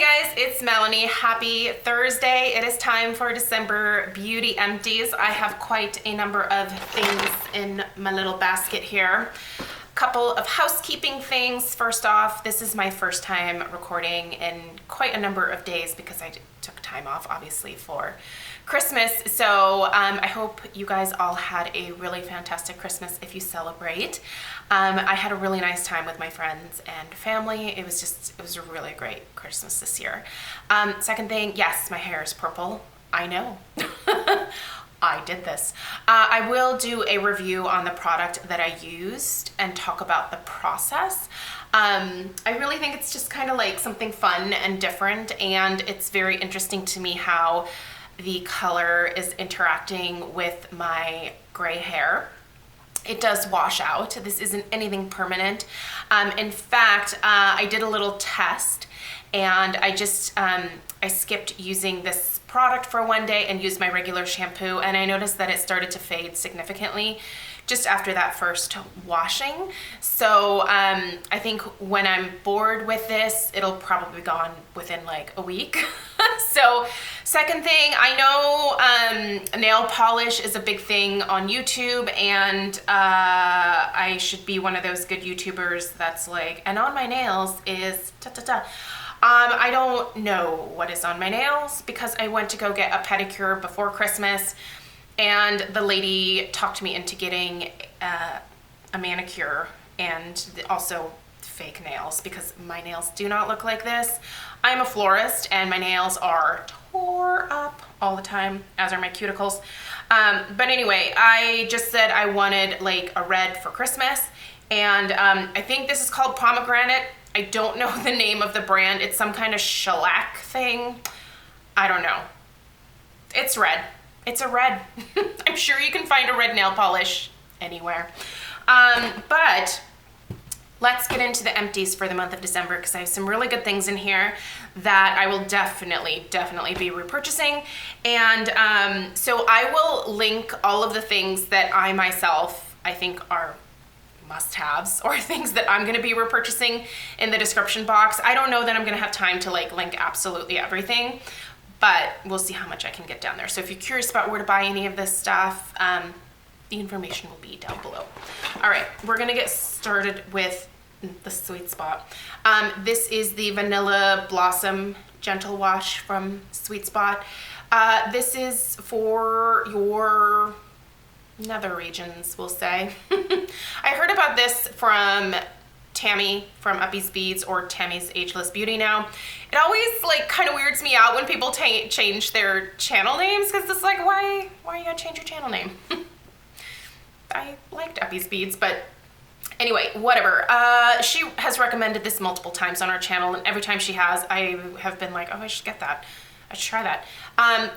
guys, it's Melanie. Happy Thursday. It is time for December beauty empties. I have quite a number of things in my little basket here. Couple of housekeeping things. First off, this is my first time recording in quite a number of days because I took time off, obviously, for Christmas. So I hope you guys all had a really fantastic Christmas if you celebrate. I had a really nice time with my friends and family. It was a really great Christmas this year. Second thing, yes, my hair is purple. I know. I did this. I will do a review on the product that I used and talk about the process. I really think it's just kind of like something fun and different, and it's very interesting to me how the color is interacting with my gray hair. It does wash out. This isn't anything permanent. In fact, I did a little test and I skipped using this product for one day and used my regular shampoo, and I noticed that it started to fade significantly just after that first washing. So I think when I'm bored with this, it'll probably be gone within like a week. So second thing, I know nail polish is a big thing on YouTube, and I should be one of those good YouTubers that's like, and on my nails is ta-ta-ta. I don't know what is on my nails because I went to go get a pedicure before Christmas, and the lady talked me into getting a manicure and also fake nails because my nails do not look like this. I'm a florist and my nails are tore up all the time, as are my cuticles. But anyway, I just said I wanted like a red for Christmas, and I think this is called pomegranate. I don't know the name of the brand. It's some kind of shellac thing. I don't know. It's red. It's a red. I'm sure you can find a red nail polish anywhere. But let's get into the empties for the month of December because I have some really good things in here that I will definitely be repurchasing. And so I will link all of the things that I myself, I think are must-haves or things that I'm going to be repurchasing in the description box. I don't know that I'm going to have time to like link absolutely everything, but we'll see how much I can get down there. So if you're curious about where to buy any of this stuff, the information will be down below. All right, we're going to get started with the Sweet Spot. This is the Vanilla Blossom Gentle Wash from Sweet Spot. This is for your nether regions, we'll say. I heard about this from Tammy from Uppy's Beads, or Tammy's Ageless Beauty now. It always like kind of weirds me out when people change their channel names, because it's like, why you gotta change your channel name? I liked Uppy's Beads, but anyway, whatever. She has recommended this multiple times on our channel, and every time she has, I have been like, oh, I should get that. I should try that.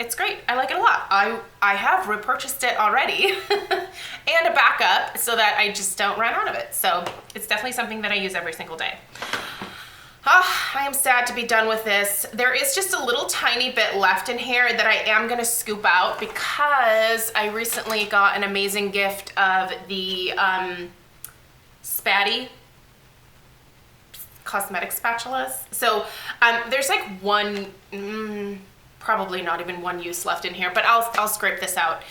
It's great. I like it a lot. I have repurchased it already and a backup so that I just don't run out of it. So it's definitely something that I use every single day. I am sad to be done with this. There is just a little tiny bit left in here that I am going to scoop out because I recently got an amazing gift of the Spatty cosmetic spatulas. So there's like one, probably not even one use left in here, but I'll scrape this out.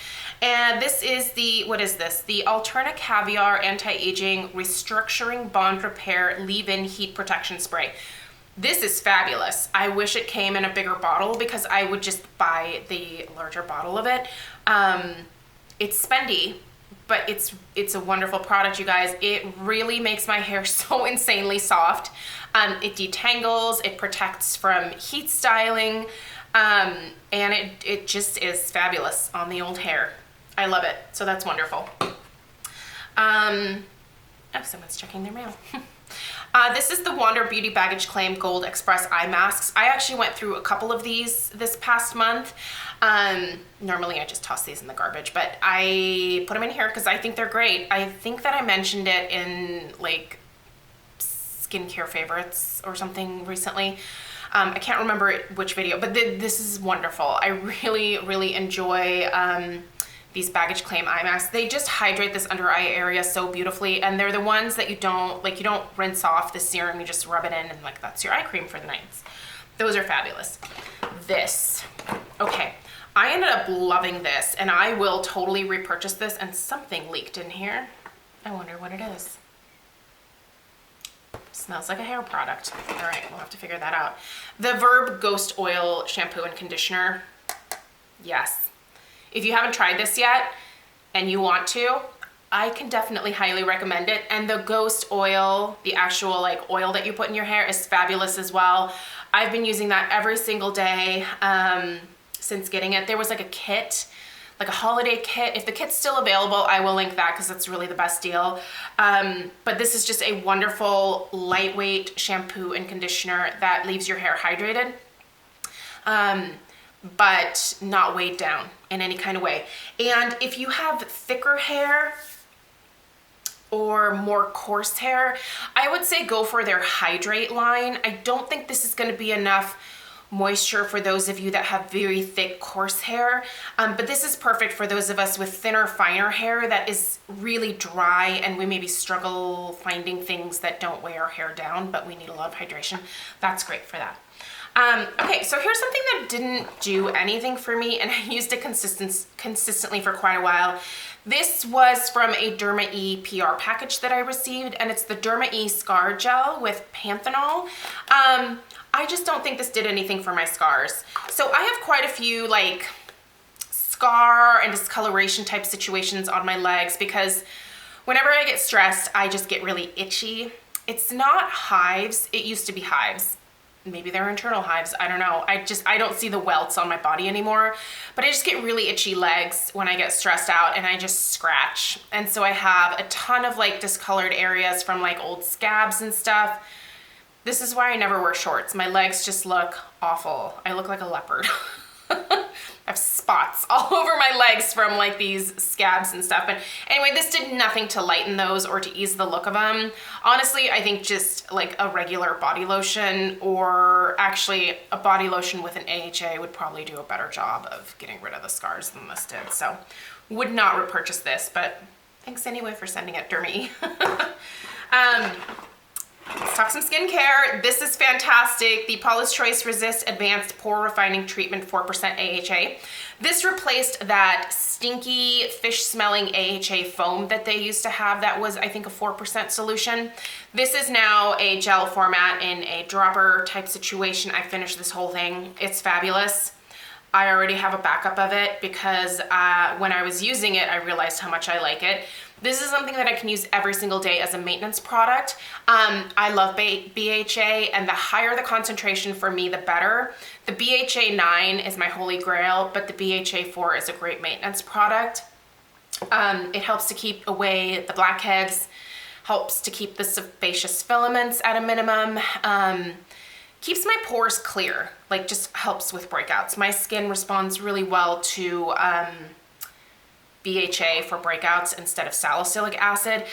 And this is the, what is this? The Alterna Caviar Anti-Aging Restructuring Bond Repair Leave-In Heat Protection Spray. This is fabulous. I wish it came in a bigger bottle because I would just buy the larger bottle of it. It's spendy, but it's a wonderful product, you guys. It really makes my hair so insanely soft. It detangles, it protects from heat styling, and it just is fabulous on the old hair. I love it, so that's wonderful. Oh, someone's checking their mail. This is the Wander Beauty Baggage Claim Gold Express Eye Masks. I actually went through a couple of these this past month. Normally I just toss these in the garbage, but I put them in here because I think they're great. I think that I mentioned it in like skincare favorites or something recently. I can't remember which video, but this is wonderful. I really enjoy these baggage claim eye masks. They just hydrate this under eye area so beautifully, and they're the ones that you don't rinse off the serum, you just rub it in and like that's your eye cream for the night. Those are fabulous. This, okay. I ended up loving this, and I will totally repurchase this, and something leaked in here. I wonder what it is. Smells like a hair product. All right, we'll have to figure that out. The Verb Ghost Oil Shampoo and Conditioner. Yes. If you haven't tried this yet and you want to, I can definitely highly recommend it. And the Ghost Oil, the actual like oil that you put in your hair, is fabulous as well. I've been using that every single day since getting it. There was like a kit, like a holiday kit. If the kit's still available, I will link that because it's really the best deal. But this is just a wonderful, lightweight shampoo and conditioner that leaves your hair hydrated, but not weighed down in any kind of way. And if you have thicker hair or more coarse hair, I would say go for their Hydrate line. I don't think this is going to be enough moisture for those of you that have very thick, coarse hair, but this is perfect for those of us with thinner, finer hair that is really dry, and we maybe struggle finding things that don't weigh our hair down, but we need a lot of hydration. That's great for that. Okay, so here's something that didn't do anything for me, and I used it consistently for quite a while. This was from a Derma E PR package that I received, and it's the Derma E Scar Gel with Panthenol. I just don't think this did anything for my scars. So I have quite a few like scar and discoloration type situations on my legs because whenever I get stressed, I just get really itchy. It's not hives, it used to be hives. Maybe they're internal hives, I don't know. I don't see the welts on my body anymore, but I just get really itchy legs when I get stressed out and I just scratch. And so I have a ton of like discolored areas from like old scabs and stuff. This is why I never wear shorts. My legs just look awful. I look like a leopard. I have spots all over my legs from like these scabs and stuff. But anyway, this did nothing to lighten those or to ease the look of them. Honestly, I think just like a regular body lotion, or actually a body lotion with an AHA, would probably do a better job of getting rid of the scars than this did. So would not repurchase this, but thanks anyway for sending it, Dermy. Let's talk some skincare. This is fantastic. The Paula's Choice Resist Advanced Pore Refining Treatment 4% AHA. This replaced that stinky fish-smelling AHA foam that they used to have that was, I think, a 4% solution. This is now a gel format in a dropper type situation. I finished this whole thing. It's fabulous. I already have a backup of it because when I was using it, I realized how much I like it. This is something that I can use every single day as a maintenance product. I love BHA, and the higher the concentration for me, the better. The BHA 9 is my holy grail, but the BHA 4 is a great maintenance product. It helps to keep away the blackheads, helps to keep the sebaceous filaments at a minimum, keeps my pores clear, like just helps with breakouts. My skin responds really well to BHA for breakouts instead of salicylic acid.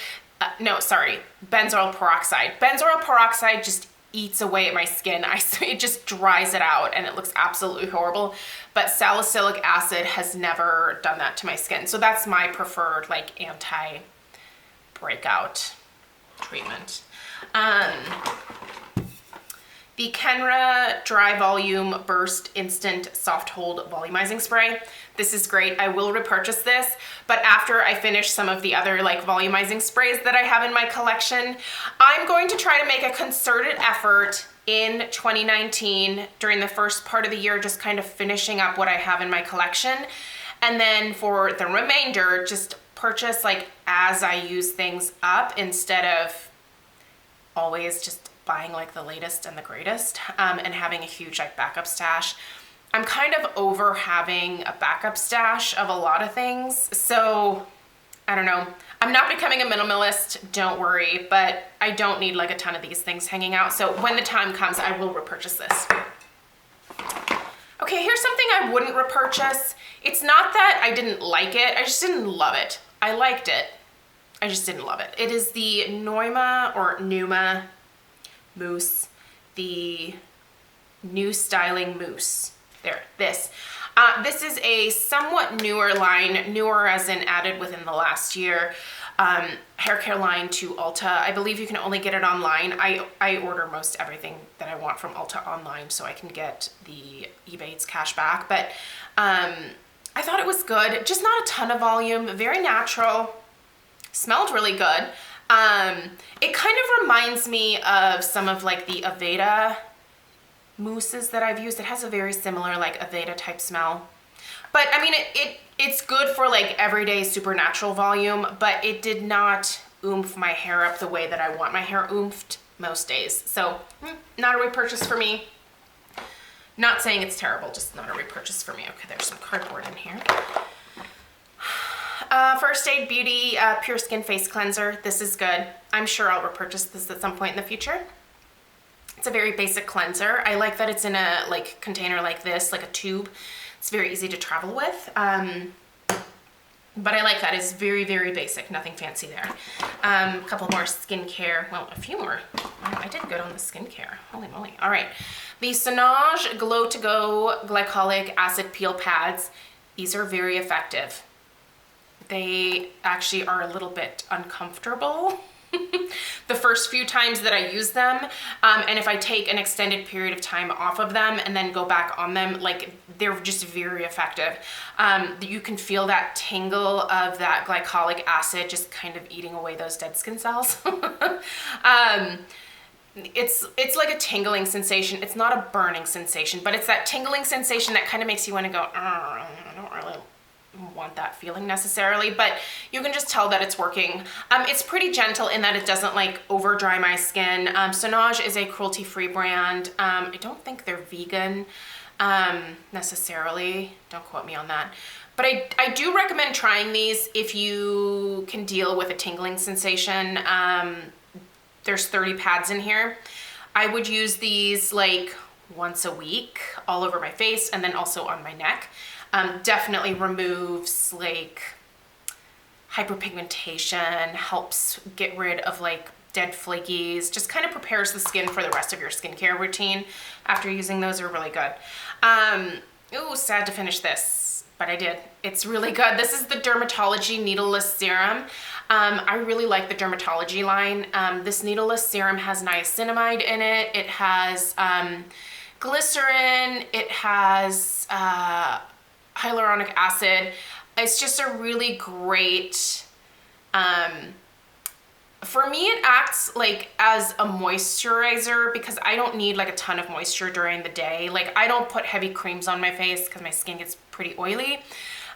No, sorry, benzoyl peroxide. Benzoyl peroxide just eats away at my skin. It just dries it out and it looks absolutely horrible. But salicylic acid has never done that to my skin. So that's my preferred like anti-breakout treatment. The Kenra Dry Volume Burst Instant Soft Hold Volumizing Spray. This is great. I will repurchase this, but after I finish some of the other like volumizing sprays that I have in my collection, I'm going to try to make a concerted effort in 2019 during the first part of the year, just kind of finishing up what I have in my collection. And then for the remainder, just purchase like as I use things up instead of always just buying like the latest and the greatest, and having a huge like backup stash. I'm kind of over having a backup stash of a lot of things, so I don't know. I'm not becoming a minimalist, don't worry, but I don't need like a ton of these things hanging out, so when the time comes, I will repurchase this. Okay, here's something I wouldn't repurchase. It's not that I didn't like it, I just didn't love it. I liked it, I just didn't love it. It is the Numa mousse, the New Styling Mousse. There, this. This is a somewhat newer line, newer as in added within the last year. hair care line to Ulta. I believe you can only get it online. I order most everything that I want from Ulta online so I can get the Ebates cash back. But I thought it was good. Just not a ton of volume, very natural, smelled really good. It kind of reminds me of some of like the Ebates mousses that I've used. It has a very similar like Ebates type smell. But I mean, it's good for like everyday supernatural volume, but it did not oomph my hair up the way that I want my hair oomphed most days. So not a repurchase for me. Not saying it's terrible, just not a repurchase for me. Okay, there's some cardboard in here. First Aid Beauty Pure Skin Face Cleanser. This is good. I'm sure I'll repurchase this at some point in the future. It's a very basic cleanser. I like that it's in a like container like this, like a tube. It's very easy to travel with. But I like that. It's very, very basic. Nothing fancy there. A couple more skincare. Well, a few more. I did good on the skincare. Holy moly. All right. The Sonage Glow to Go Glycolic Acid Peel Pads. These are very effective. They actually are a little bit uncomfortable the first few times that I use them. And if I take an extended period of time off of them and then go back on them, like they're just very effective. You can feel that tingle of that glycolic acid just kind of eating away those dead skin cells. It's like a tingling sensation. It's not a burning sensation, but it's that tingling sensation that kind of makes you want to go, I don't really want that feeling necessarily, but you can just tell that it's working. It's pretty gentle in that it doesn't like over dry my skin. Sonage is a cruelty-free brand. I don't think they're vegan necessarily. Don't quote me on that. But I do recommend trying these if you can deal with a tingling sensation. There's 30 pads in here. I would use these like once a week all over my face and then also on my neck. Definitely removes like hyperpigmentation, helps get rid of like dead flakies, just kind of prepares the skin for the rest of your skincare routine. After using those are really good. Ooh, sad to finish this, but I did. It's really good. This is the Dermatology Needleless Serum. I really like the Dermatology line. This needleless serum has niacinamide in it. It has glycerin. It has hyaluronic acid. It's just a really great, for me it acts like as a moisturizer because I don't need like a ton of moisture during the day. Like I don't put heavy creams on my face because my skin gets pretty oily.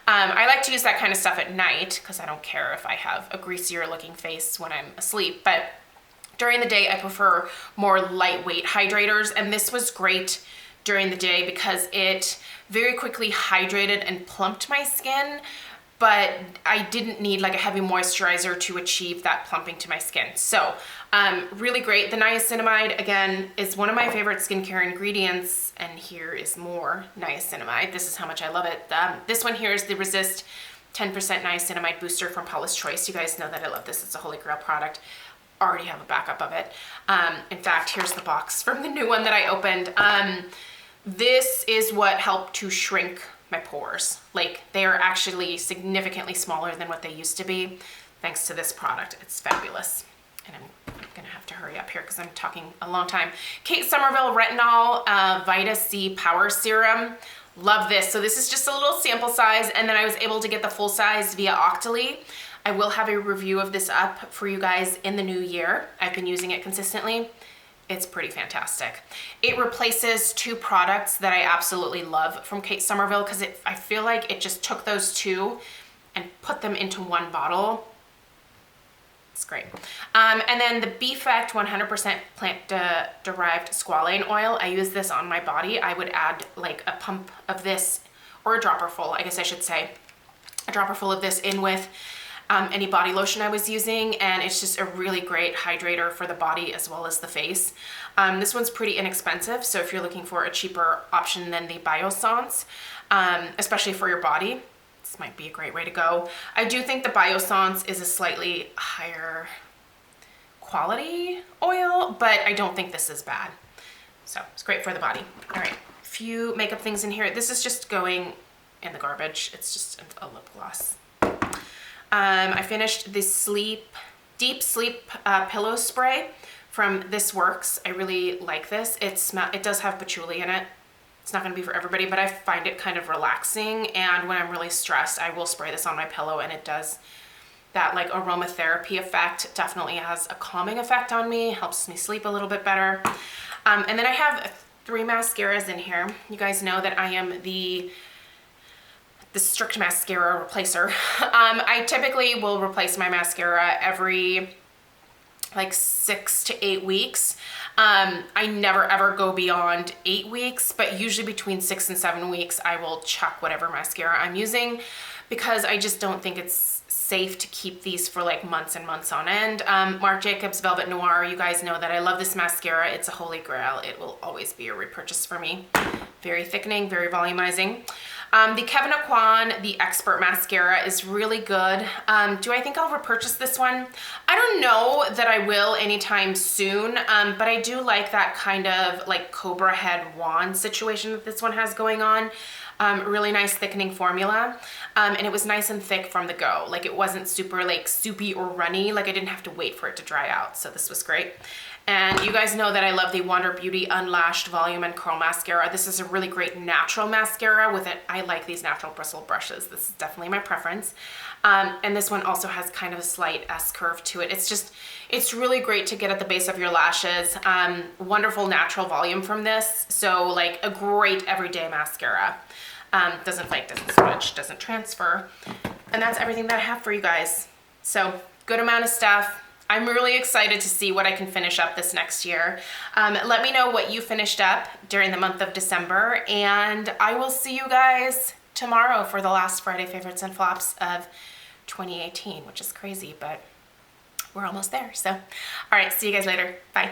I like to use that kind of stuff at night because I don't care if I have a greasier looking face when I'm asleep, but during the day I prefer more lightweight hydrators, and this was great during the day because it very quickly hydrated and plumped my skin, but I didn't need like a heavy moisturizer to achieve that plumping to my skin. So really great. The niacinamide, again, is one of my favorite skincare ingredients, and here is more niacinamide. This is how much I love it. This one here is the Resist 10% Niacinamide Booster from Paula's Choice. You guys know that I love this. It's a holy grail product. Already have a backup of it. In fact, here's the box from the new one that I opened. This is what helped to shrink my pores. Like they are actually significantly smaller than what they used to be thanks to this product. It's fabulous. And I'm gonna have to hurry up here because I'm talking a long time. Kate Somerville Retinol Vita C Power Serum. Love this. So this is just a little sample size, and then I was able to get the full size via Octoly. I will have a review of this up for you guys in the new year. I've been using it consistently. It's pretty fantastic. It replaces two products that I absolutely love from Kate Somerville because I feel like it just took those two and put them into one bottle. It's great. And then the Befect 100% plant-derived squalane oil. I use this on my body. I would add like a pump of this, or a dropper full, I guess I should say. A dropper full of this in with any body lotion I was using, and it's just a really great hydrator for the body as well as the face. This one's pretty inexpensive, so if you're looking for a cheaper option than the Biossance, especially for your body, this might be a great way to go. I do think the Biossance is a slightly higher quality oil, but I don't think this is bad. So it's great for the body. All right, a few makeup things in here. This is just going in the garbage. It's just a lip gloss. I finished this deep sleep pillow spray from This Works. I really like this. It does have patchouli in it. It's not gonna be for everybody, but I find it kind of relaxing, and when I'm really stressed, I will spray this on my pillow, and it does that like aromatherapy effect. It definitely has a calming effect on me, helps me sleep a little bit better. And then I have 3 mascaras in here. You guys know that I am the strict mascara replacer. I typically will replace my mascara every like 6 to 8 weeks. I never ever go beyond 8 weeks, but usually between 6 and 7 weeks, I will chuck whatever mascara I'm using, because I just don't think it's safe to keep these for like months and months on end. Marc Jacobs Velvet Noir, you guys know that I love this mascara. It's a holy grail. It will always be a repurchase for me. Very thickening, very volumizing. The Kevyn Aucoin, the Expert Mascara, is really good. Do I think I'll repurchase this one? I don't know that I will anytime soon, but I do like that kind of like cobra head wand situation that this one has going on. Really nice thickening formula. And it was nice and thick from the go. Like it wasn't super like soupy or runny. Like I didn't have to wait for it to dry out. So this was great. And you guys know that I love the Wander Beauty Unlashed Volume and Curl Mascara. This is a really great natural mascara with it. I like these natural bristle brushes. This is definitely my preference. And this one also has kind of a slight S-curve to it. It's really great to get at the base of your lashes. Wonderful natural volume from this. So like a great everyday mascara. Doesn't flake, doesn't smudge, doesn't transfer. And that's everything that I have for you guys. So good amount of stuff. I'm really excited to see what I can finish up this next year. Let me know what you finished up during the month of December, and I will see you guys tomorrow for the last Friday Favorites and Flops of 2018, which is crazy, but we're almost there. So, all right, see you guys later. Bye.